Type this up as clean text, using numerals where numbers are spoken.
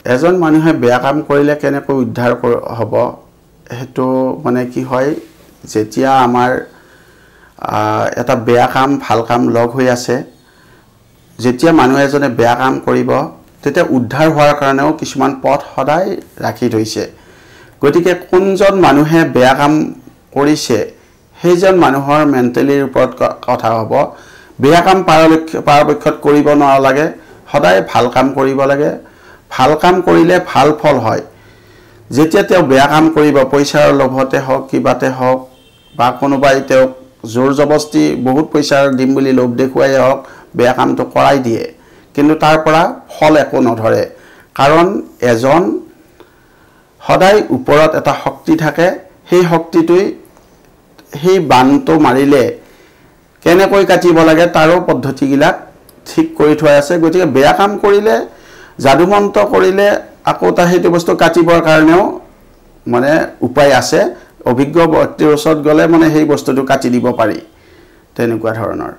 এজন মানুহে বেয়া কাম কৰিলে কেনেকৈ উদ্ধাৰ হ'ব হেতু মানে কি হয় যেতিয়া আমাৰ এটা বেয়া কাম ভাল কাম লগ হৈ আছে যেতিয়া মানুহ এজনে বেয়া কাম কৰিব তেতিয়া উদ্ধাৰ হোৱাৰ কাৰণেও কিছুমান পথ সদায় ৰাখি থৈছে গতিকে কোনজন মানুহে বেয়া কাম কৰিছে সেইজন মানুহৰ মেন্টালিৰ ওপৰত কথা হ'ব বেয়া কাম পৰাপক্ষত কৰিব নালাগে সদায় ভাল কাম কৰিব লাগে ভাল কাম কৰিলে ভাল ফল হয় যেতিয়া তেওঁ বেয়া কাম কৰিব পইচাৰ লোভতে হওক কিবাতে হওক বা কোনোবাই তেওঁ জোৰ জবস্তি বহুত পইচা দিম বুলি লোভ দেখুৱাই হওক বেয়া কামটো কৰাই দিয়ে কিন্তু তাৰ পৰা ফল একো নধৰে কাৰণ এজন সদায় ওপৰত এটা শক্তি থাকে সেই শক্তিটোই সেই বানটো মাৰিলে কেনেকৈ কাটিব লাগে তাৰো পদ্ধতিগিলাক ঠিক কৰি থোৱা আছে গতিকে বেয়া কাম কৰিলে যাদুমন্ত্ৰ কৰিলে আকৌ তা সেইটো বস্তু কাটিবৰ কাৰণেও মানে উপায় আছে অভিজ্ঞ ব্যক্তিৰ ওচৰত গলে মানে সেই বস্তুটো কাটি দিব পাৰি তেনেকুৱা ধৰণৰ